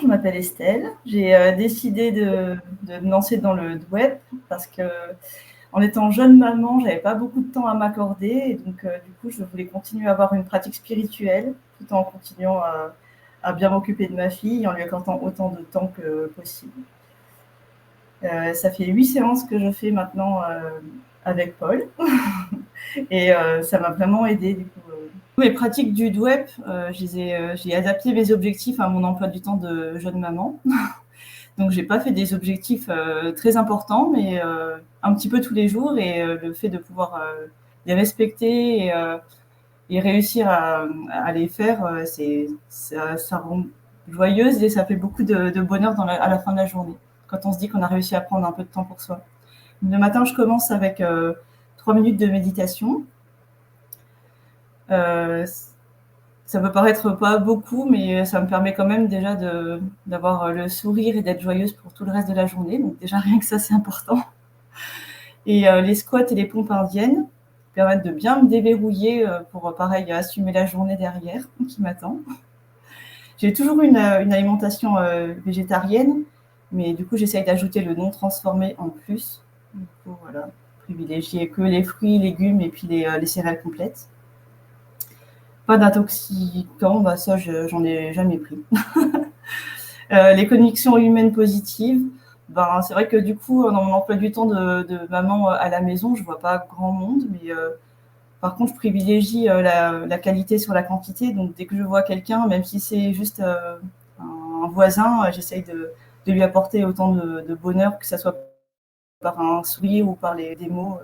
Je m'appelle Estelle. J'ai décidé de me lancer dans le web parce que, en étant jeune maman, j'avais pas beaucoup de temps à m'accorder et donc du coup, je voulais continuer à avoir une pratique spirituelle tout en continuant à bien m'occuper de ma fille et en lui accordant autant de temps que possible. Ça fait 8 séances que je fais maintenant avec Paul et ça m'a vraiment aidée du coup. Mes pratiques du web, j'ai adapté mes objectifs à mon emploi du temps de jeune maman. Donc, j'ai pas fait des objectifs très importants, mais un petit peu tous les jours. Et le fait de pouvoir les respecter et réussir à les faire, ça rend joyeuse et ça fait beaucoup de bonheur à la fin de la journée, quand on se dit qu'on a réussi à prendre un peu de temps pour soi. Le matin, je commence avec 3 minutes de méditation. Euh, Ça peut paraître pas beaucoup, mais ça me permet quand même déjà d'avoir le sourire et d'être joyeuse pour tout le reste de la journée. Donc déjà, rien que ça, c'est important. Et les squats et les pompes indiennes permettent de bien me déverrouiller pour, pareil, assumer la journée derrière qui m'attend. J'ai toujours une alimentation végétarienne, mais du coup, j'essaye d'ajouter le non transformé en plus. Du coup, voilà, privilégier que les fruits, légumes et puis les céréales complètes. Pas d'intoxicants, bah ça, j'en ai jamais pris. Les connexions humaines positives, ben, c'est vrai que du coup, dans mon emploi du temps de maman à la maison, je vois pas grand monde, mais par contre, je privilégie la qualité sur la quantité. Donc, dès que je vois quelqu'un, même si c'est juste un voisin, j'essaye de lui apporter autant de bonheur, que ce soit par un sourire ou par des mots.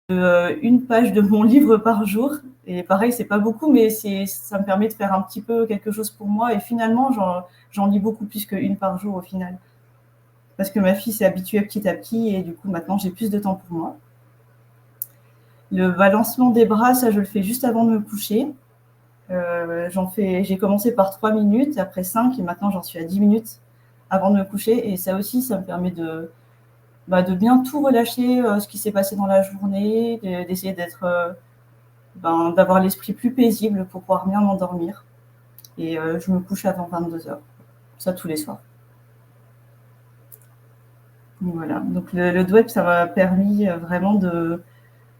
Une page de mon livre par jour. Et pareil, c'est pas beaucoup, mais ça me permet de faire un petit peu quelque chose pour moi. Et finalement, j'en lis beaucoup plus qu'une par jour au final. Parce que ma fille s'est habituée petit à petit et du coup, maintenant, j'ai plus de temps pour moi. Le balancement des bras, ça, je le fais juste avant de me coucher. J'ai commencé par 3 minutes, après 5, et maintenant, j'en suis à 10 minutes avant de me coucher. Et ça aussi, ça me permet de bien tout relâcher, ce qui s'est passé dans la journée, d'essayer d'avoir l'esprit plus paisible pour pouvoir bien m'endormir. Et je me couche avant 22 heures. Ça, tous les soirs. Voilà. Donc, le web, ça m'a permis vraiment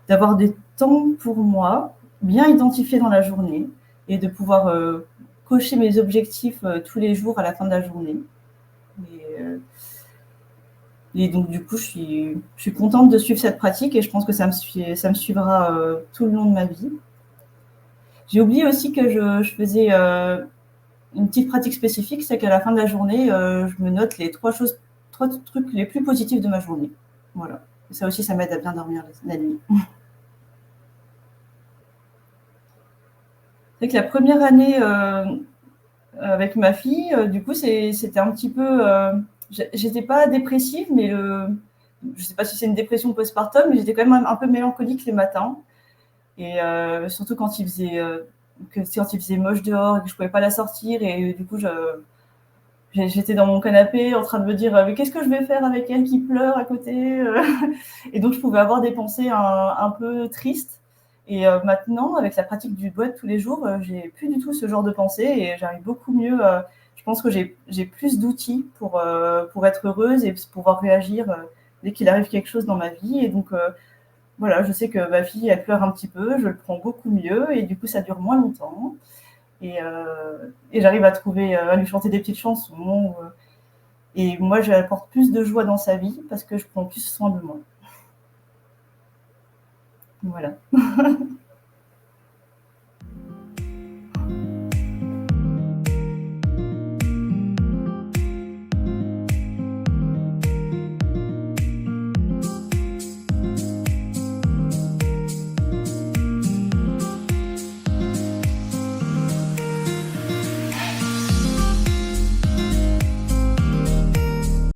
d'avoir des temps pour moi, bien identifiés dans la journée, et de pouvoir cocher mes objectifs tous les jours à la fin de la journée. Et donc, du coup, je suis contente de suivre cette pratique et je pense que ça me suivra tout le long de ma vie. J'ai oublié aussi que je faisais une petite pratique spécifique, c'est qu'à la fin de la journée, je me note les trois trucs les plus positifs de ma journée. Voilà. Et ça aussi, ça m'aide à bien dormir la nuit. C'est que la première année avec ma fille, du coup, c'était un petit peu. J'étais pas dépressive, mais je sais pas si c'est une dépression postpartum, mais j'étais quand même un peu mélancolique les matins. Et surtout quand il faisait moche dehors et que je pouvais pas la sortir. Et du coup, j'étais dans mon canapé en train de me dire mais qu'est-ce que je vais faire avec elle qui pleure à côté. Et donc, je pouvais avoir des pensées un peu tristes. Et maintenant, avec la pratique du web tous les jours, j'ai plus du tout ce genre de pensée et j'arrive beaucoup mieux. Je pense que j'ai plus d'outils pour être heureuse et pouvoir réagir dès qu'il arrive quelque chose dans ma vie. Et donc, voilà, je sais que ma fille, elle pleure un petit peu, je le prends beaucoup mieux et du coup, ça dure moins longtemps. Et j'arrive à lui chanter des petites chansons. Et moi, j'apporte plus de joie dans sa vie parce que je prends plus soin de moi. Voilà.